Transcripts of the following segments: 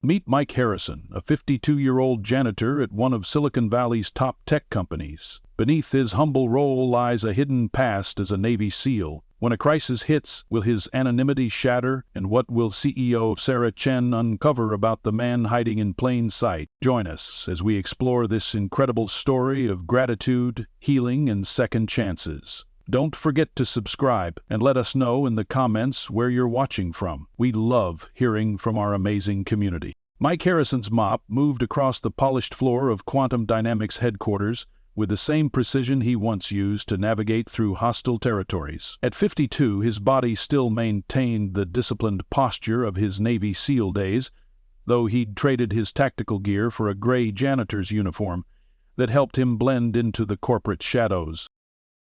Meet Mike Harrison, a 52-year-old janitor at one of Silicon Valley's top tech companies. Beneath his humble role lies a hidden past as a Navy SEAL. When a crisis hits, will his anonymity shatter, and what will CEO Sarah Chen uncover about the man hiding in plain sight? Join us as we explore this incredible story of gratitude, healing, and second chances. Don't forget to subscribe and let us know in the comments where you're watching from. We love hearing from our amazing community. Mike Harrison's mop moved across the polished floor of Quantum Dynamics headquarters with the same precision he once used to navigate through hostile territories. At 52, his body still maintained the disciplined posture of his Navy SEAL days, though he'd traded his tactical gear for a gray janitor's uniform that helped him blend into the corporate shadows.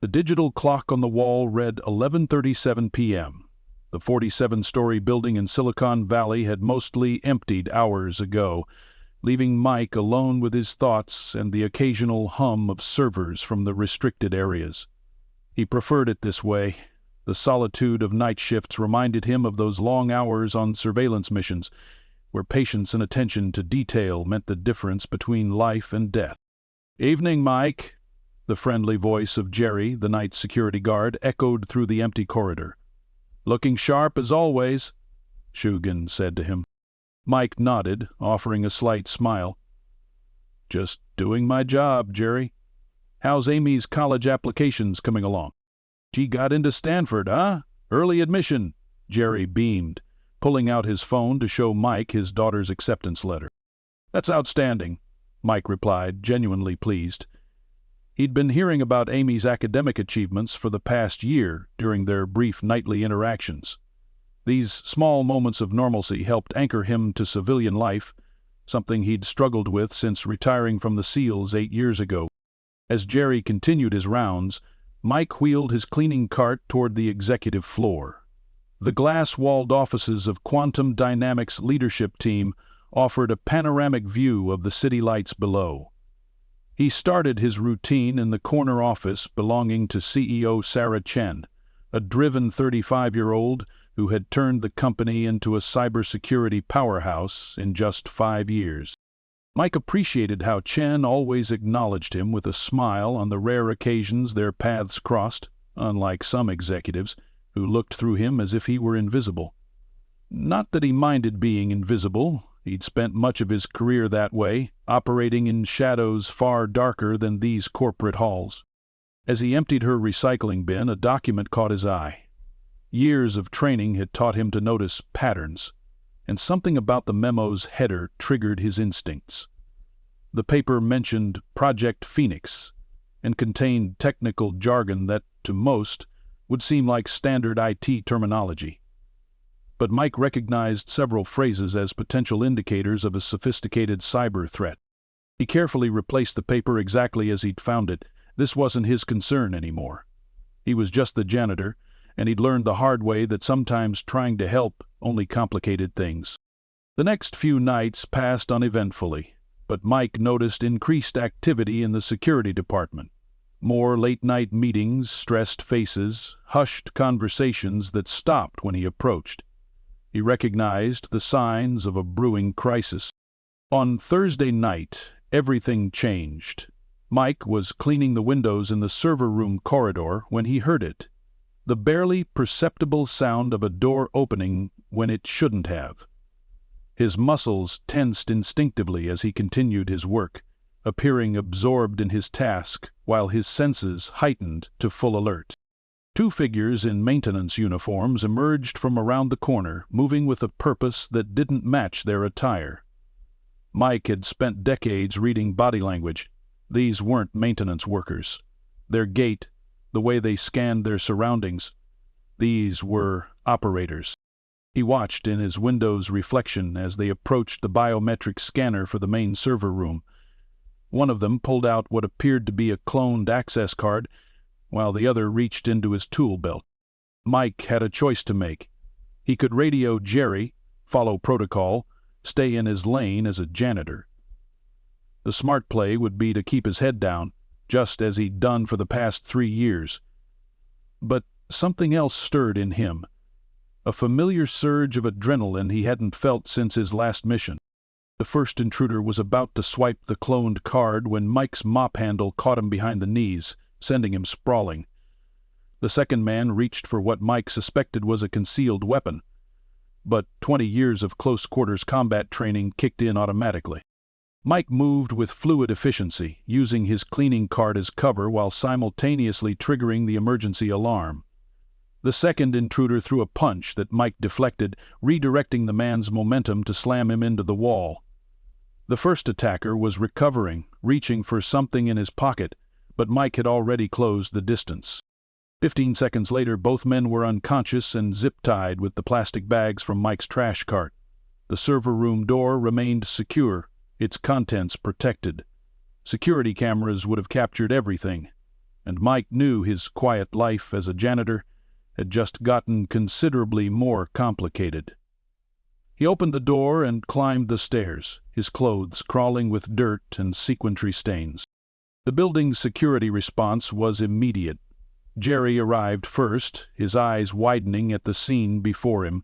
The digital clock on the wall read 11:37 p.m. The 47-story building in Silicon Valley had mostly emptied hours ago, leaving Mike alone with his thoughts and the occasional hum of servers from the restricted areas. He preferred it this way. The solitude of night shifts reminded him of those long hours on surveillance missions, where patience and attention to detail meant the difference between life and death. "Evening, Mike." The friendly voice of Jerry, the night security guard, echoed through the empty corridor. "Looking sharp as always," Shugan said to him. Mike nodded, offering a slight smile. "Just doing my job, Jerry. How's Amy's college applications coming along?" "She got into Stanford, huh? Early admission," Jerry beamed, pulling out his phone to show Mike his daughter's acceptance letter. "That's outstanding," Mike replied, genuinely pleased. He'd been hearing about Amy's academic achievements for the past year during their brief nightly interactions. These small moments of normalcy helped anchor him to civilian life, something he'd struggled with since retiring from the SEALs 8 years ago. As Jerry continued his rounds, Mike wheeled his cleaning cart toward the executive floor. The glass-walled offices of Quantum Dynamics' leadership team offered a panoramic view of the city lights below. He started his routine in the corner office belonging to CEO Sarah Chen, a driven 35-year-old who had turned the company into a cybersecurity powerhouse in just 5 years. Mike appreciated how Chen always acknowledged him with a smile on the rare occasions their paths crossed, unlike some executives who looked through him as if he were invisible. Not that he minded being invisible. He'd spent much of his career that way, operating in shadows far darker than these corporate halls. As he emptied her recycling bin, a document caught his eye. Years of training had taught him to notice patterns, and something about the memo's header triggered his instincts. The paper mentioned Project Phoenix and contained technical jargon that, to most, would seem like standard IT terminology. But Mike recognized several phrases as potential indicators of a sophisticated cyber threat. He carefully replaced the paper exactly as he'd found it. This wasn't his concern anymore. He was just the janitor, and he'd learned the hard way that sometimes trying to help only complicated things. The next few nights passed uneventfully, but Mike noticed increased activity in the security department. More late-night meetings, stressed faces, hushed conversations that stopped when he approached. He recognized the signs of a brewing crisis. On Thursday night, everything changed. Mike was cleaning the windows in the server room corridor when he heard it. The barely perceptible sound of a door opening when it shouldn't have. His muscles tensed instinctively as he continued his work, appearing absorbed in his task while his senses heightened to full alert. 2 figures in maintenance uniforms emerged from around the corner, moving with a purpose that didn't match their attire. Mike had spent decades reading body language. These weren't maintenance workers. Their gait, the way they scanned their surroundings, these were operators. He watched in his window's reflection as they approached the biometric scanner for the main server room. One of them pulled out what appeared to be a cloned access card, while the other reached into his tool belt. Mike had a choice to make. He could radio Jerry, follow protocol, stay in his lane as a janitor. The smart play would be to keep his head down, just as he'd done for the past 3 years. But something else stirred in him, a familiar surge of adrenaline he hadn't felt since his last mission. The first intruder was about to swipe the cloned card when Mike's mop handle caught him behind the knees, sending him sprawling. The second man reached for what Mike suspected was a concealed weapon, but 20 years of close-quarters combat training kicked in automatically. Mike moved with fluid efficiency, using his cleaning cart as cover while simultaneously triggering the emergency alarm. The second intruder threw a punch that Mike deflected, redirecting the man's momentum to slam him into the wall. The first attacker was recovering, reaching for something in his pocket, but Mike had already closed the distance. 15 seconds later, both men were unconscious and zip-tied with the plastic bags from Mike's trash cart. The server room door remained secure, its contents protected. Security cameras would have captured everything, and Mike knew his quiet life as a janitor had just gotten considerably more complicated. He opened the door and climbed the stairs, his clothes crawling with dirt and sequentry stains. The building's security response was immediate. Jerry arrived first, his eyes widening at the scene before him.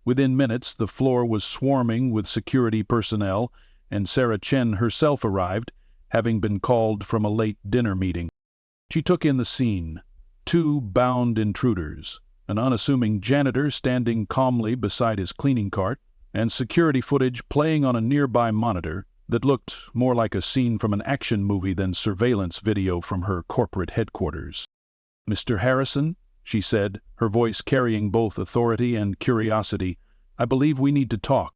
Within minutes, the floor was swarming with security personnel, and Sarah Chen herself arrived, having been called from a late dinner meeting. She took in the scene. 2 bound intruders, an unassuming janitor standing calmly beside his cleaning cart, and security footage playing on a nearby monitor that looked more like a scene from an action movie than surveillance video from her corporate headquarters. "Mr. Harrison," she said, her voice carrying both authority and curiosity, "I believe we need to talk."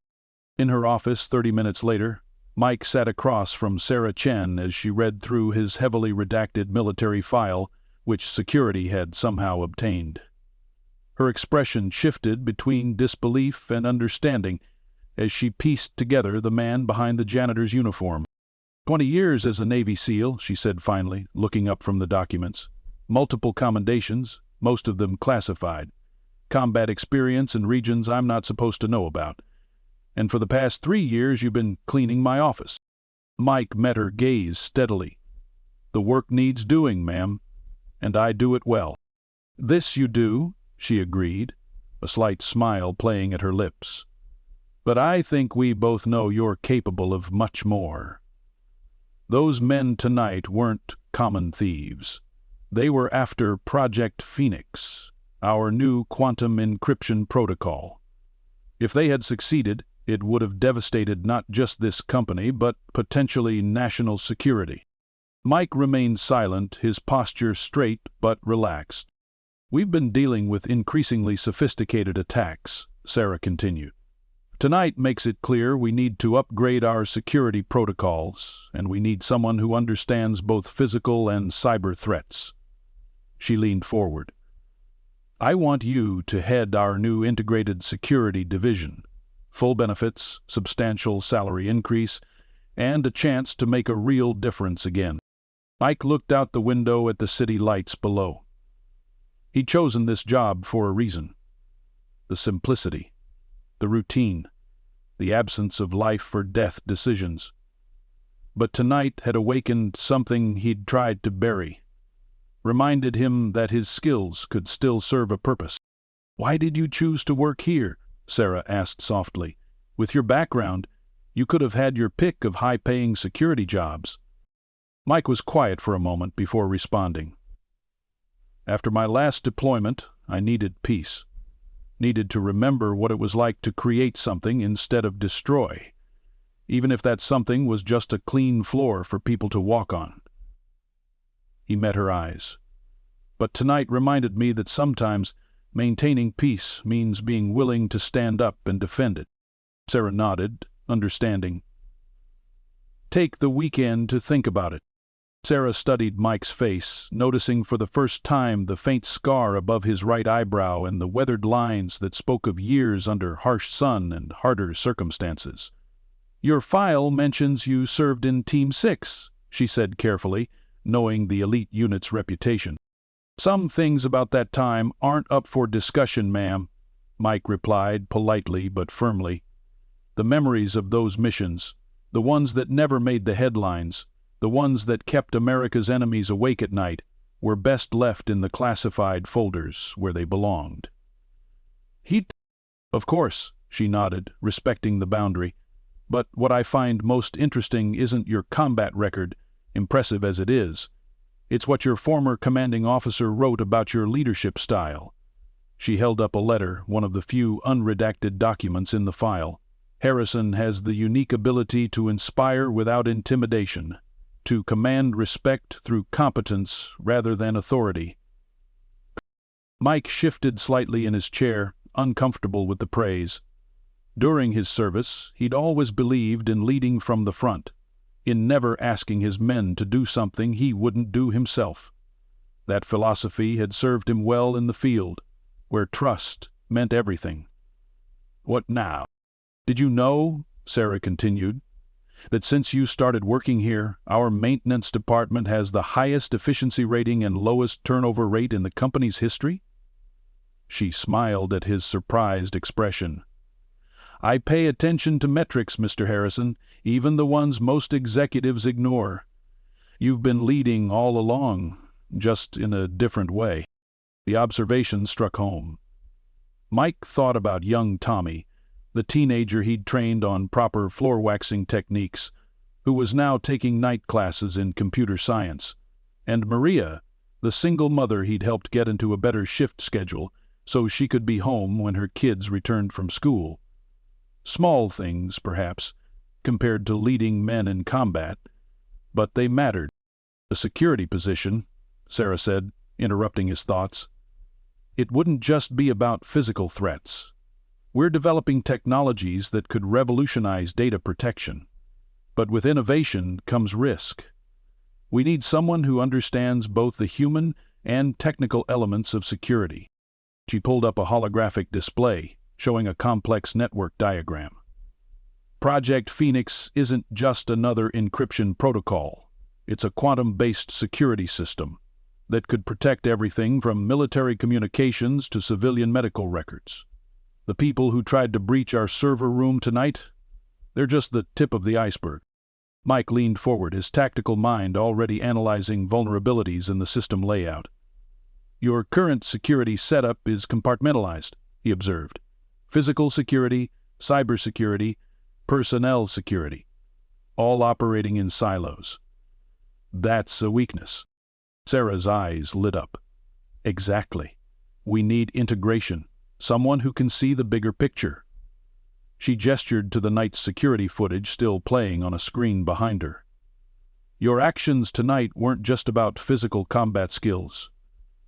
In her office 30 minutes later, Mike sat across from Sarah Chen as she read through his heavily redacted military file, which security had somehow obtained. Her expression shifted between disbelief and understanding as she pieced together the man behind the janitor's uniform. 20 years as a Navy SEAL, she said finally, looking up from the documents. Multiple commendations, most of them classified. Combat experience in regions I'm not supposed to know about. And for the past 3 years you've been cleaning my office. Mike met her gaze steadily. "The work needs doing, ma'am, and I do it well." "This you do," she agreed, a slight smile playing at her lips. "But I think we both know you're capable of much more. Those men tonight weren't common thieves. They were after Project Phoenix, our new quantum encryption protocol. If they had succeeded, it would have devastated not just this company, but potentially national security." Mike remained silent, his posture straight but relaxed. "We've been dealing with increasingly sophisticated attacks," Sarah continued. "Tonight makes it clear we need to upgrade our security protocols, and we need someone who understands both physical and cyber threats." She leaned forward. "I want you to head our new integrated security division. Full benefits, substantial salary increase, and a chance to make a real difference again." Mike looked out the window at the city lights below. He'd chosen this job for a reason. The simplicity, the routine, the absence of life-or-death decisions. But tonight had awakened something he'd tried to bury, reminded him that his skills could still serve a purpose. "Why did you choose to work here?" Sarah asked softly. "With your background, you could have had your pick of high-paying security jobs." Mike was quiet for a moment before responding. "After my last deployment, I needed peace. Needed to remember what it was like to create something instead of destroy, even if that something was just a clean floor for people to walk on." He met her eyes. "But tonight reminded me that sometimes maintaining peace means being willing to stand up and defend it." Sarah nodded, understanding. "Take the weekend to think about it." Sarah studied Mike's face, noticing for the first time the faint scar above his right eyebrow and the weathered lines that spoke of years under harsh sun and harder circumstances. "Your file mentions you served in Team 6, she said carefully, knowing the elite unit's reputation. "Some things about that time aren't up for discussion, ma'am," Mike replied politely but firmly. "The memories of those missions, the ones that never made the headlines, the ones that kept America's enemies awake at night, were best left in the classified folders where they belonged." "Of course," she nodded, respecting the boundary. But what I find most interesting isn't your combat record, impressive as it is. It's what your former commanding officer wrote about your leadership style. She held up a letter, one of the few unredacted documents in the file. Harrison has the unique ability to inspire without intimidation, to command respect through competence rather than authority. Mike shifted slightly in his chair, uncomfortable with the praise. During his service, he'd always believed in leading from the front, in never asking his men to do something he wouldn't do himself. That philosophy had served him well in the field, where trust meant everything. "What now? Did you know," Sarah continued, "that since you started working here, our maintenance department has the highest efficiency rating and lowest turnover rate in the company's history?" She smiled at his surprised expression. "I pay attention to metrics, Mr. Harrison, even the ones most executives ignore. You've been leading all along, just in a different way." The observation struck home. Mike thought about young Tommy, the teenager he'd trained on proper floor waxing techniques, who was now taking night classes in computer science, and Maria, the single mother he'd helped get into a better shift schedule so she could be home when her kids returned from school. Small things, perhaps, compared to leading men in combat, but they mattered. "The security position," Sarah said, interrupting his thoughts. "It wouldn't just be about physical threats. We're developing technologies that could revolutionize data protection. But with innovation comes risk. We need someone who understands both the human and technical elements of security." She pulled up a holographic display, showing a complex network diagram. "Project Phoenix isn't just another encryption protocol. It's a quantum-based security system that could protect everything from military communications to civilian medical records. The people who tried to breach our server room tonight, they're just the tip of the iceberg." Mike leaned forward, his tactical mind already analyzing vulnerabilities in the system layout. "Your current security setup is compartmentalized," he observed. "Physical security, cybersecurity, personnel security, all operating in silos. That's a weakness." Sarah's eyes lit up. "Exactly. We need integration. Someone who can see the bigger picture." She gestured to the night security footage still playing on a screen behind her. "Your actions tonight weren't just about physical combat skills.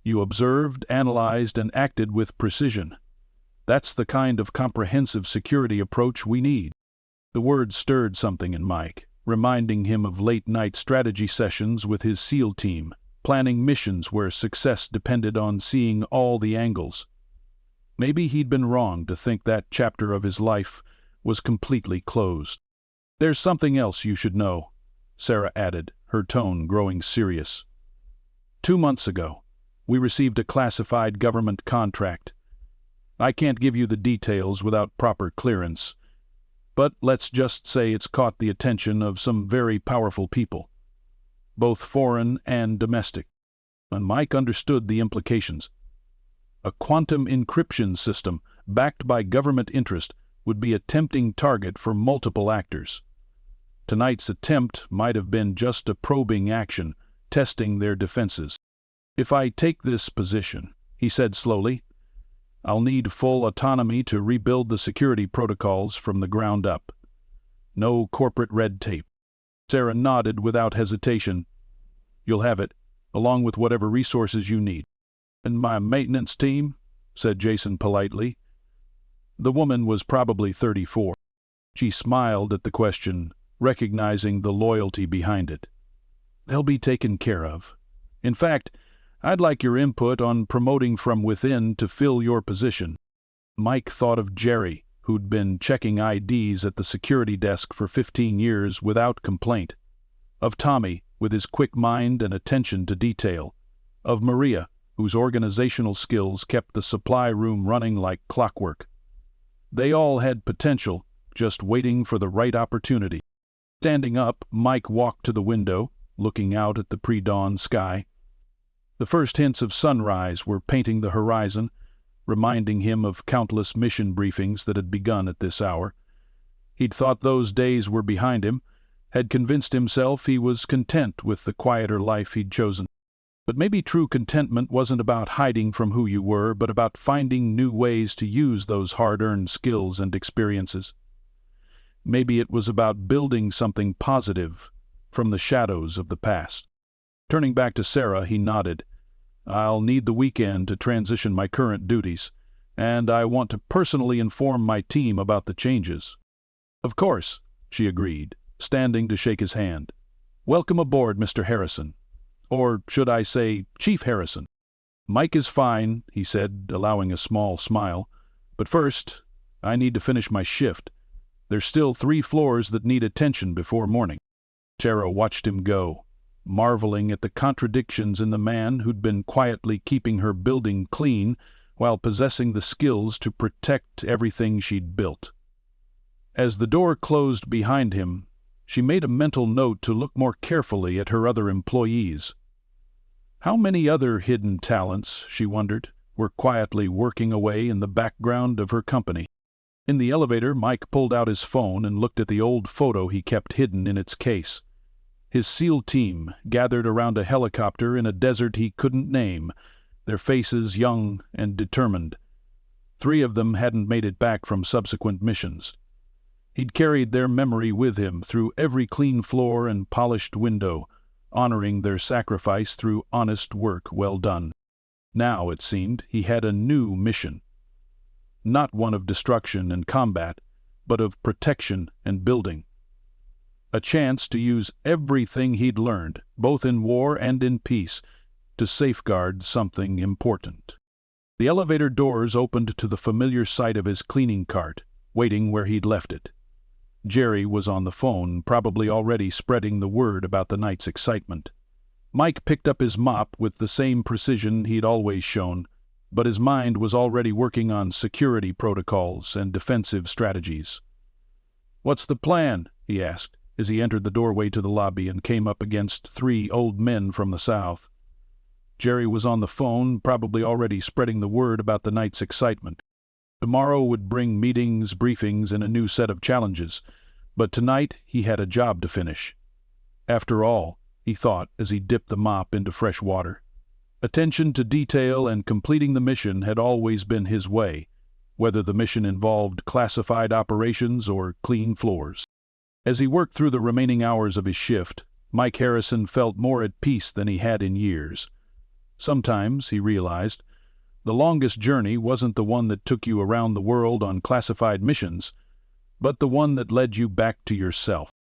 You observed, analyzed, and acted with precision. That's the kind of comprehensive security approach we need." The word stirred something in Mike, reminding him of late-night strategy sessions with his SEAL team, planning missions where success depended on seeing all the angles. Maybe he'd been wrong to think that chapter of his life was completely closed. "There's something else you should know," Sarah added, her tone growing serious. 2 months ago, we received a classified government contract. I can't give you the details without proper clearance, but let's just say it's caught the attention of some very powerful people, both foreign and domestic. And Mike understood the implications. A quantum encryption system backed by government interest would be a tempting target for multiple actors. Tonight's attempt might have been just a probing action, testing their defenses. "If I take this position," he said slowly, "I'll need full autonomy to rebuild the security protocols from the ground up. No corporate red tape." Sarah nodded without hesitation. "You'll have it, along with whatever resources you need." "And my maintenance team?" said Jason politely. The woman was probably 34. She smiled at the question, recognizing the loyalty behind it. "They'll be taken care of. In fact, I'd like your input on promoting from within to fill your position." Mike thought of Jerry, who'd been checking IDs at the security desk for 15 years without complaint. Of Tommy, with his quick mind and attention to detail. Of Maria, whose organizational skills kept the supply room running like clockwork. They all had potential, just waiting for the right opportunity. Standing up, Mike walked to the window, looking out at the pre-dawn sky. The first hints of sunrise were painting the horizon, reminding him of countless mission briefings that had begun at this hour. He'd thought those days were behind him, had convinced himself he was content with the quieter life he'd chosen. But maybe true contentment wasn't about hiding from who you were, but about finding new ways to use those hard-earned skills and experiences. Maybe it was about building something positive from the shadows of the past. Turning back to Sarah, he nodded. "I'll need the weekend to transition my current duties, and I want to personally inform my team about the changes." "Of course," she agreed, standing to shake his hand. "Welcome aboard, Mr. Harrison. Or should I say, Chief Harrison?" "Mike is fine," he said, allowing a small smile. "But first, I need to finish my shift. There's still 3 floors that need attention before morning." Sarah watched him go, marveling at the contradictions in the man who'd been quietly keeping her building clean while possessing the skills to protect everything she'd built. As the door closed behind him, she made a mental note to look more carefully at her other employees. How many other hidden talents, she wondered, were quietly working away in the background of her company? In the elevator, Mike pulled out his phone and looked at the old photo he kept hidden in its case. His SEAL team gathered around a helicopter in a desert he couldn't name, their faces young and determined. 3 of them hadn't made it back from subsequent missions. He'd carried their memory with him through every clean floor and polished window, honoring their sacrifice through honest work well done. Now, it seemed, he had a new mission. Not one of destruction and combat, but of protection and building. A chance to use everything he'd learned, both in war and in peace, to safeguard something important. The elevator doors opened to the familiar sight of his cleaning cart, waiting where he'd left it. Jerry was on the phone, probably already spreading the word about the night's excitement. Mike picked up his mop with the same precision he'd always shown, but his mind was already working on security protocols and defensive strategies. "What's the plan?" he asked, as he entered the doorway to the lobby and came up against 3 old men from the south. Jerry was on the phone, probably already spreading the word about the night's excitement. Tomorrow would bring meetings, briefings, and a new set of challenges, but tonight he had a job to finish. After all, he thought as he dipped the mop into fresh water, attention to detail and completing the mission had always been his way, whether the mission involved classified operations or clean floors. As he worked through the remaining hours of his shift, Mike Harrison felt more at peace than he had in years. Sometimes, he realized, the longest journey wasn't the one that took you around the world on classified missions, but the one that led you back to yourself.